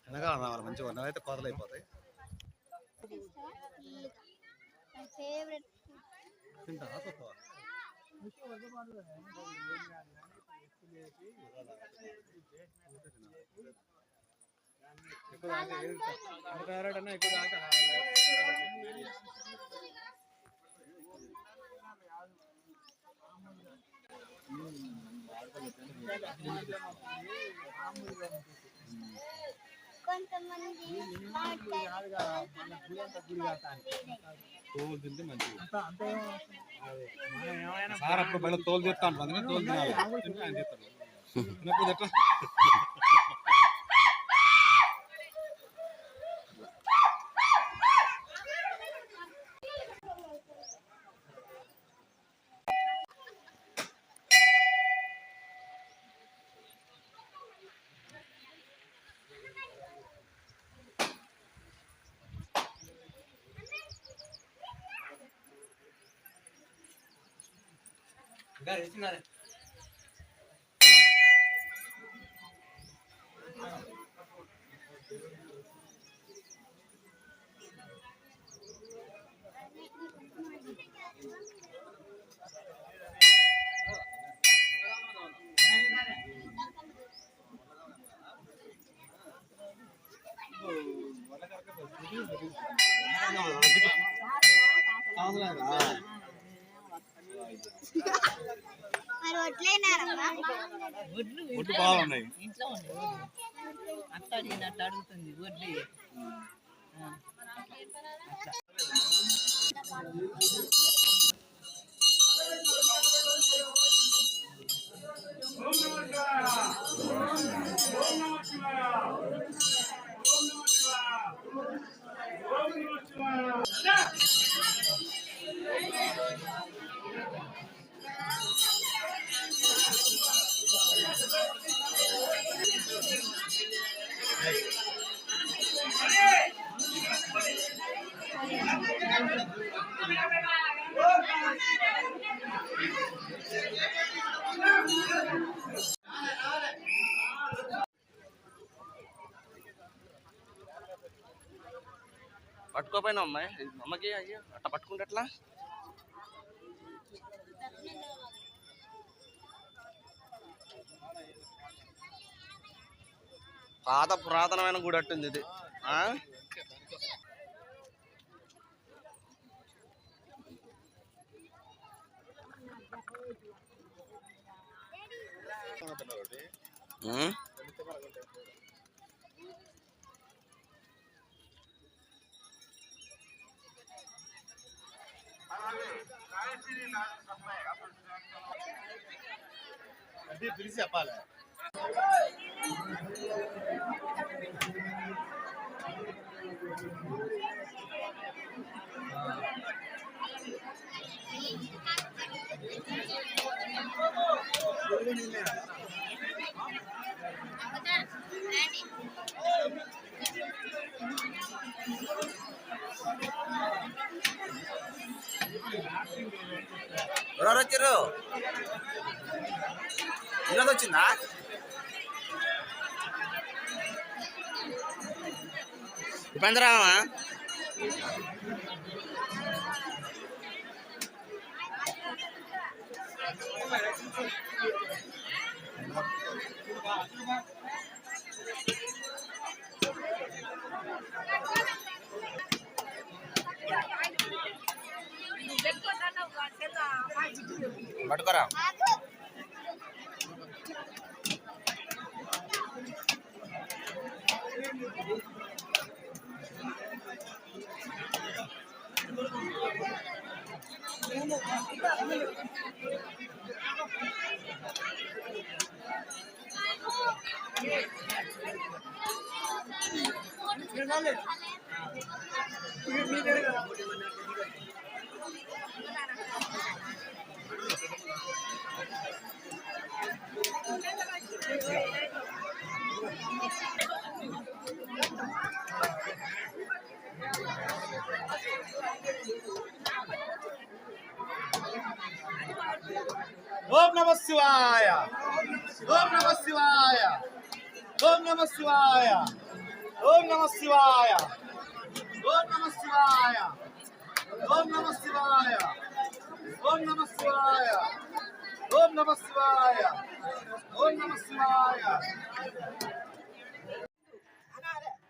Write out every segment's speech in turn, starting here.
వెనకాల రావాలి మంచిగా ఉన్నదైతే కోతలు అయిపోతాయి. తింటా కొత్త తోలు తింటే మంచిది. సార్ అప్పుడు బయట తోలు తీస్తా ఉంటారు, అందుకని తోలు తినాలి. ఆయన తీస్తాడు. ఒడ్లు బాగున్నాయి ఇంట్లో అట్టాడినట్టు అడుగుతుంది వడ్డీ. పట్టుకోపోయినా అమ్మాయి అమ్మకి అయ్యో అట్లా పట్టుకుంటే ఎట్లా? పాత పురాతనమైన గుడి అట్టుంది ఇది. అది పిలిచి చెప్పాలి. ఎవరు వచ్చారు? ఇలాగ వచ్చిందా? ఉపేంద్రరామా పట్టుకోరా. ఓం నమః శివాయ, ఓం నమః శివాయ, ఓం నమః శివాయ, ఓం నమః శివాయ ఓం నమః శివాయ ఓం నమః శివాయ ఓం నమః శివాయ ఓం నమః శివాయ ఓం నమః శివాయ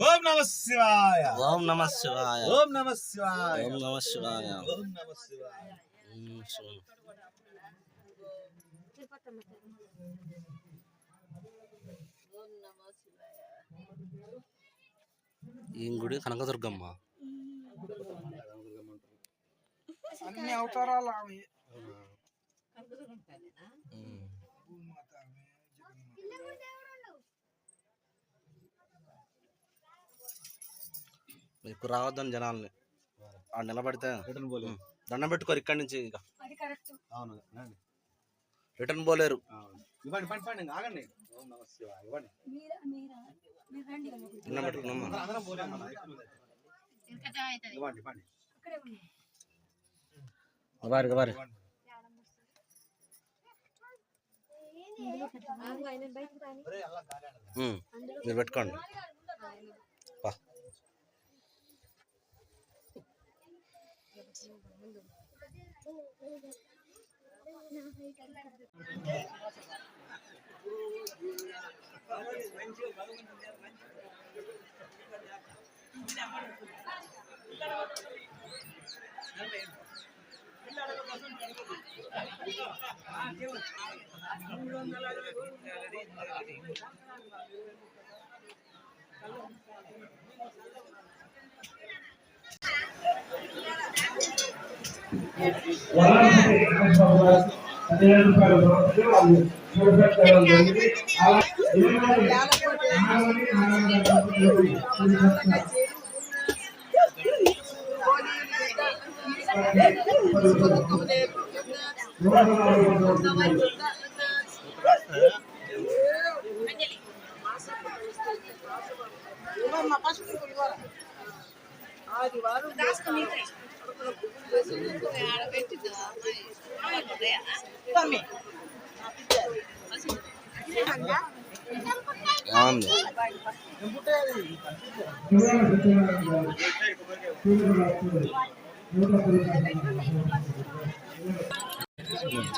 ఓం నమః శివాయ ఓం నమః శివాయ ఓం నమః శివాయ ఓం నమః శివాయ ఓం నమః శివాయ ఈ గుడి కనకదుర్గమ్మ. అన్ని అవతారాలు ఆమె. ఎక్కువ రావద్దని జనాల్ని ఆ నిలబడితే దండం పెట్టుకోరు ఇక్కడి నుంచి. ఇక రిటర్న్ పోలేరు. ఆగండి. ఓం నమః శివాయ ఇవ్వండి. దండం పెట్టుకున్నాం. వారి మీరు పెట్టుకోండి.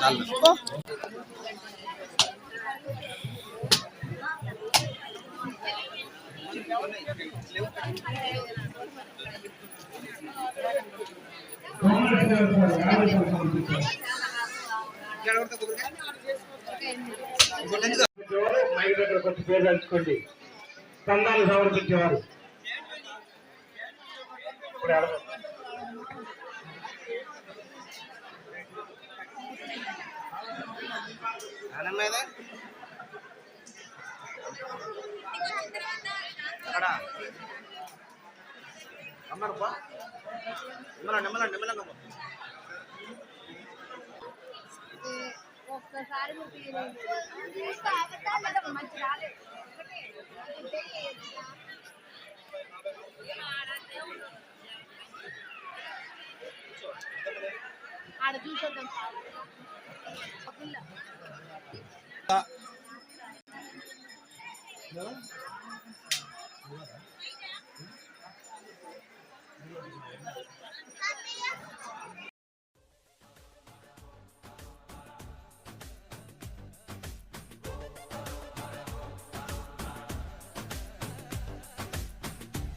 చాలు. మైక్ దగ్గరకు వచ్చి పేరు పంచుకోండి. స్కందాలు సమర్పించేవారు ఒక్కసారి మంచి రాలేదు. ఆడ చూసొద్దాం.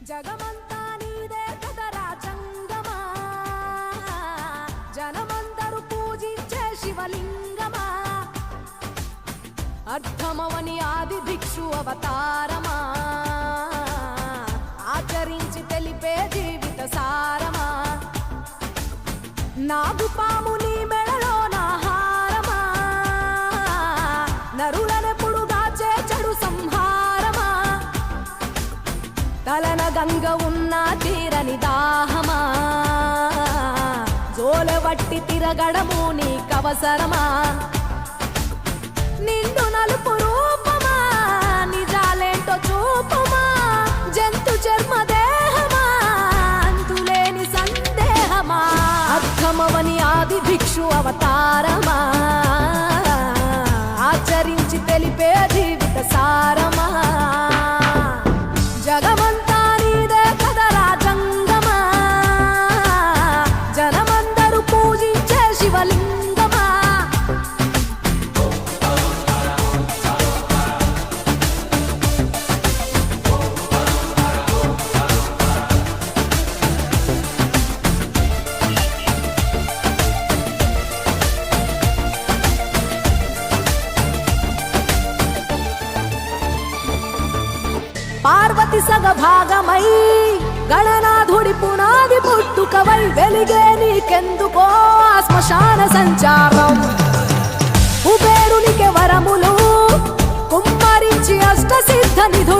జగమంతా నీదే కదరా చంగమా, జనమందరూ పూజించే శివలింగమా, అర్థమవని ఆది భిక్షు అవతారమా, ఆచరించి తెలిపే జీవిత సారమా, నాగుపాము నీ మెడలో నా హారమా, నరులనెప్పుడు గాచే చెడు సంహారమా, తలన గంగ ఉన్న తీరని దాహమా, జోలవట్టి తిరగడము నీకవసరమా, నిండు నలుపు రూపమా, నిజాలేంటో చూపమా, జంతు చర్మ దేహమా, అంతులేని సందేహమా, అర్థమవని ఆది భిక్షు అవతారమా, ఆచరించి తెలిపే జీవిత సారమా, జగమంతా సగభాగమై గణనాథుడి పునాది పుట్టుకవై వెలిగే నీకెందుకో ఆ శ్మశాన సంచారం కుబేరునికి వరములు కుమ్మరించి అష్టసిద్ధ నిధులు